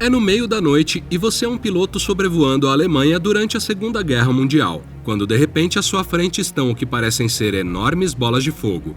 É no meio da noite e você é um piloto sobrevoando a Alemanha durante a Segunda Guerra Mundial, quando de repente à sua frente estão o que parecem ser enormes bolas de fogo.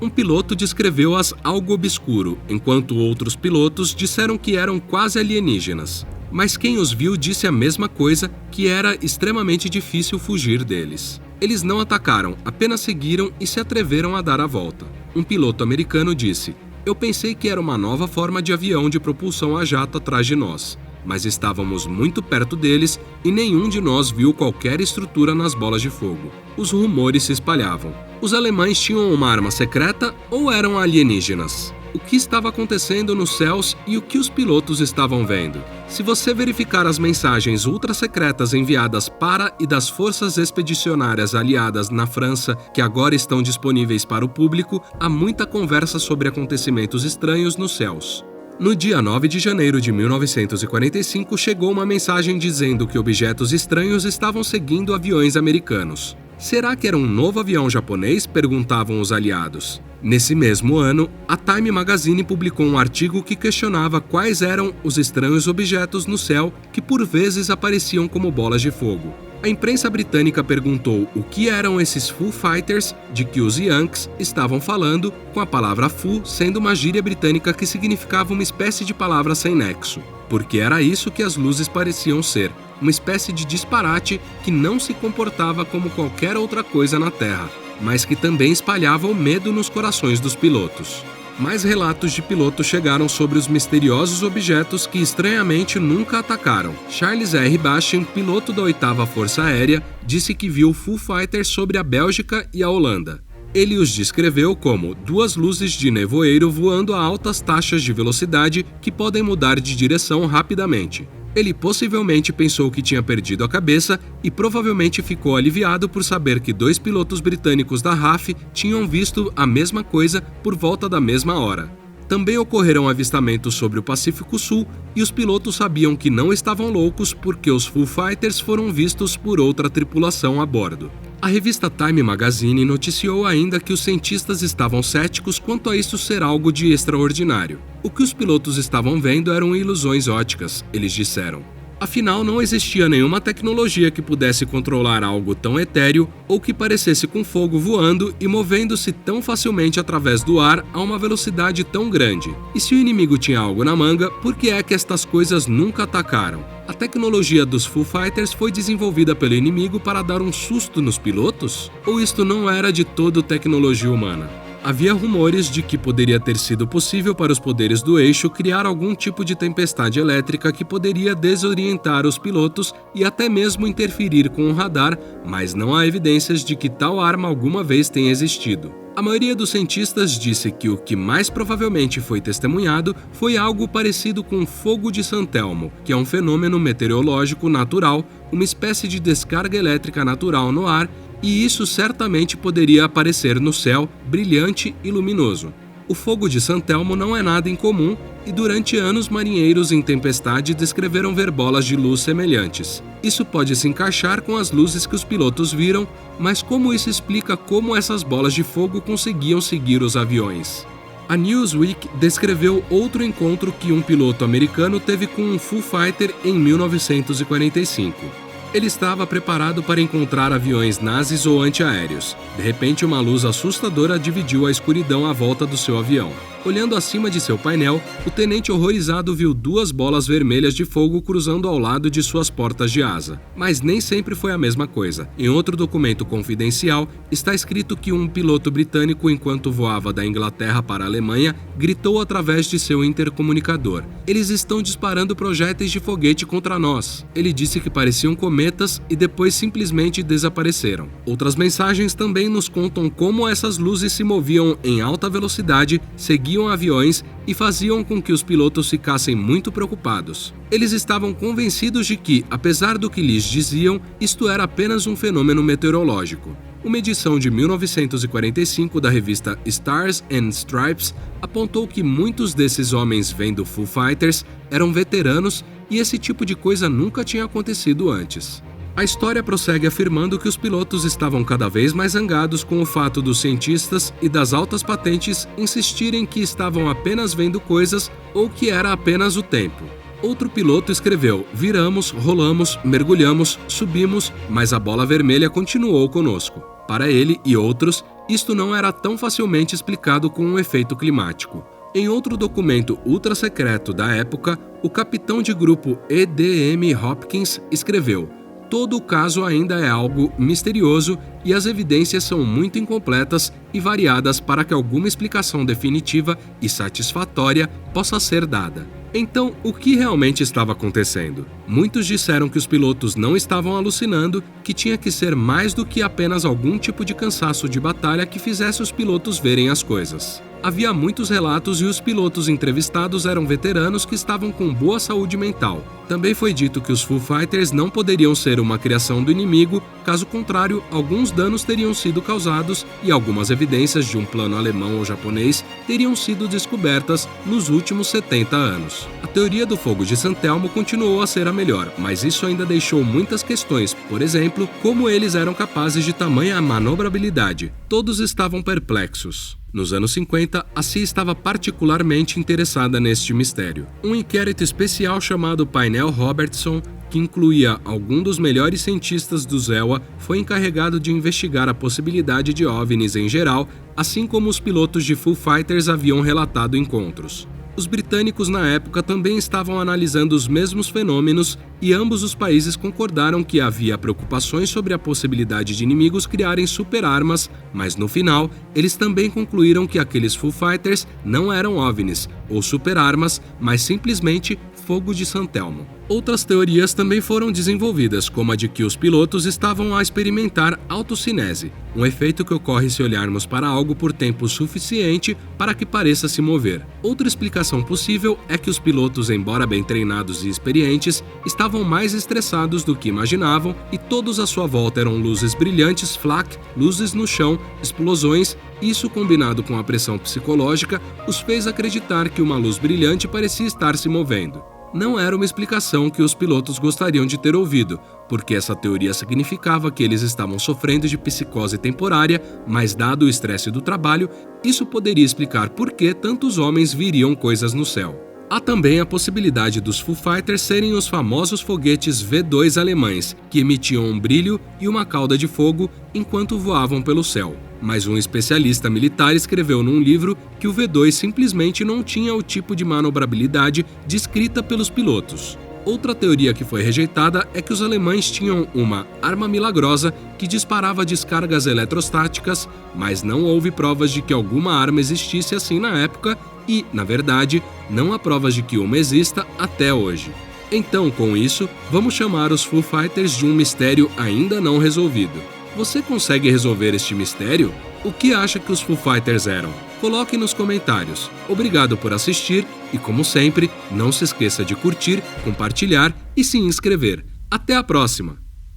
Um piloto descreveu-as algo obscuro, enquanto outros pilotos disseram que eram quase alienígenas. Mas quem os viu disse a mesma coisa, que era extremamente difícil fugir deles. Eles não atacaram, apenas seguiram e se atreveram a dar a volta. Um piloto americano disse: "Eu pensei que era uma nova forma de avião de propulsão a jato atrás de nós, mas estávamos muito perto deles e nenhum de nós viu qualquer estrutura nas bolas de fogo." Os rumores se espalhavam. Os alemães tinham uma arma secreta ou eram alienígenas? O que estava acontecendo nos céus e o que os pilotos estavam vendo? Se você verificar as mensagens ultra-secretas enviadas para e das forças expedicionárias aliadas na França, que agora estão disponíveis para o público, há muita conversa sobre acontecimentos estranhos nos céus. No dia 9 de janeiro de 1945, chegou uma mensagem dizendo que objetos estranhos estavam seguindo aviões americanos. Será que era um novo avião japonês? Perguntavam os aliados. Nesse mesmo ano, a Time Magazine publicou um artigo que questionava quais eram os estranhos objetos no céu que por vezes apareciam como bolas de fogo. A imprensa britânica perguntou o que eram esses Foo Fighters de que os Yankees estavam falando, com a palavra Foo sendo uma gíria britânica que significava uma espécie de palavra sem nexo, porque era isso que as luzes pareciam ser, uma espécie de disparate que não se comportava como qualquer outra coisa na Terra, mas que também espalhava o medo nos corações dos pilotos. Mais relatos de pilotos chegaram sobre os misteriosos objetos que estranhamente nunca atacaram. Charles R. Bastian, piloto da 8ª Força Aérea, disse que viu Foo Fighters sobre a Bélgica e a Holanda. Ele os descreveu como duas luzes de nevoeiro voando a altas taxas de velocidade que podem mudar de direção rapidamente. Ele possivelmente pensou que tinha perdido a cabeça e provavelmente ficou aliviado por saber que 2 pilotos britânicos da RAF tinham visto a mesma coisa por volta da mesma hora. Também ocorreram avistamentos sobre o Pacífico Sul e os pilotos sabiam que não estavam loucos porque os Foo Fighters foram vistos por outra tripulação a bordo. A revista Time Magazine noticiou ainda que os cientistas estavam céticos quanto a isso ser algo de extraordinário. O que os pilotos estavam vendo eram ilusões óticas, eles disseram. Afinal, não existia nenhuma tecnologia que pudesse controlar algo tão etéreo ou que parecesse com fogo voando e movendo-se tão facilmente através do ar a uma velocidade tão grande. E se o inimigo tinha algo na manga, por que é que estas coisas nunca atacaram? A tecnologia dos Foo Fighters foi desenvolvida pelo inimigo para dar um susto nos pilotos? Ou isto não era de todo tecnologia humana? Havia rumores de que poderia ter sido possível para os poderes do eixo criar algum tipo de tempestade elétrica que poderia desorientar os pilotos e até mesmo interferir com o radar, mas não há evidências de que tal arma alguma vez tenha existido. A maioria dos cientistas disse que o que mais provavelmente foi testemunhado foi algo parecido com fogo de San Telmo, que é um fenômeno meteorológico natural, uma espécie de descarga elétrica natural no ar, e isso certamente poderia aparecer no céu, brilhante e luminoso. O fogo de San Telmo não é nada incomum e durante anos marinheiros em tempestade descreveram ver bolas de luz semelhantes. Isso pode se encaixar com as luzes que os pilotos viram, mas como isso explica como essas bolas de fogo conseguiam seguir os aviões? A Newsweek descreveu outro encontro que um piloto americano teve com um Foo Fighter em 1945. Ele estava preparado para encontrar aviões nazis ou antiaéreos. De repente, uma luz assustadora dividiu a escuridão à volta do seu avião. Olhando acima de seu painel, o tenente horrorizado viu 2 bolas vermelhas de fogo cruzando ao lado de suas portas de asa. Mas nem sempre foi a mesma coisa. Em outro documento confidencial, está escrito que um piloto britânico, enquanto voava da Inglaterra para a Alemanha, gritou através de seu intercomunicador: "Eles estão disparando projéteis de foguete contra nós." Ele disse que pareciam cometas e depois simplesmente desapareceram. Outras mensagens também nos contam como essas luzes se moviam em alta velocidade, seguiam aviões e faziam com que os pilotos ficassem muito preocupados. Eles estavam convencidos de que, apesar do que lhes diziam, isto era apenas um fenômeno meteorológico. Uma edição de 1945 da revista Stars and Stripes apontou que muitos desses homens vendo Foo Fighters eram veteranos e esse tipo de coisa nunca tinha acontecido antes. A história prossegue afirmando que os pilotos estavam cada vez mais zangados com o fato dos cientistas e das altas patentes insistirem que estavam apenas vendo coisas ou que era apenas o tempo. Outro piloto escreveu: viramos, rolamos, mergulhamos, subimos, mas a bola vermelha continuou conosco. Para ele e outros, isto não era tão facilmente explicado com um efeito climático. Em outro documento ultra-secreto da época, o capitão de grupo E.D.M. Hopkins escreveu: todo o caso ainda é algo misterioso e as evidências são muito incompletas e variadas para que alguma explicação definitiva e satisfatória possa ser dada. Então, o que realmente estava acontecendo? Muitos disseram que os pilotos não estavam alucinando, que tinha que ser mais do que apenas algum tipo de cansaço de batalha que fizesse os pilotos verem as coisas. Havia muitos relatos e os pilotos entrevistados eram veteranos que estavam com boa saúde mental. Também foi dito que os Foo Fighters não poderiam ser uma criação do inimigo, caso contrário, alguns danos teriam sido causados e algumas evidências de um plano alemão ou japonês teriam sido descobertas nos últimos 70 anos. A teoria do fogo de Santelmo continuou a ser a melhor, mas isso ainda deixou muitas questões, por exemplo, como eles eram capazes de tamanha manobrabilidade. Todos estavam perplexos. Nos anos 50, a CIA estava particularmente interessada neste mistério. Um inquérito especial chamado Painel Robertson, que incluía alguns dos melhores cientistas do ZEWA, foi encarregado de investigar a possibilidade de OVNIs em geral, assim como os pilotos de Foo Fighters haviam relatado encontros. Os britânicos na época também estavam analisando os mesmos fenômenos e ambos os países concordaram que havia preocupações sobre a possibilidade de inimigos criarem superarmas, mas no final, eles também concluíram que aqueles Foo Fighters não eram OVNIs ou superarmas, mas simplesmente fogo de Santelmo. Outras teorias também foram desenvolvidas, como a de que os pilotos estavam a experimentar autocinese, um efeito que ocorre se olharmos para algo por tempo suficiente para que pareça se mover. Outra explicação possível é que os pilotos, embora bem treinados e experientes, estavam mais estressados do que imaginavam e todos à sua volta eram luzes brilhantes, flak, luzes no chão, explosões. Isso, combinado com a pressão psicológica, os fez acreditar que uma luz brilhante parecia estar se movendo. Não era uma explicação que os pilotos gostariam de ter ouvido, porque essa teoria significava que eles estavam sofrendo de psicose temporária, mas dado o estresse do trabalho, isso poderia explicar por que tantos homens viriam coisas no céu. Há também a possibilidade dos Foo Fighters serem os famosos foguetes V2 alemães, que emitiam um brilho e uma cauda de fogo enquanto voavam pelo céu. Mas um especialista militar escreveu num livro que o V2 simplesmente não tinha o tipo de manobrabilidade descrita pelos pilotos. Outra teoria que foi rejeitada é que os alemães tinham uma arma milagrosa que disparava descargas eletrostáticas, mas não houve provas de que alguma arma existisse assim na época e, na verdade, não há provas de que uma exista até hoje. Então, com isso, vamos chamar os Foo Fighters de um mistério ainda não resolvido. Você consegue resolver este mistério? O que acha que os Foo Fighters eram? Coloque nos comentários. Obrigado por assistir e, como sempre, não se esqueça de curtir, compartilhar e se inscrever. Até a próxima!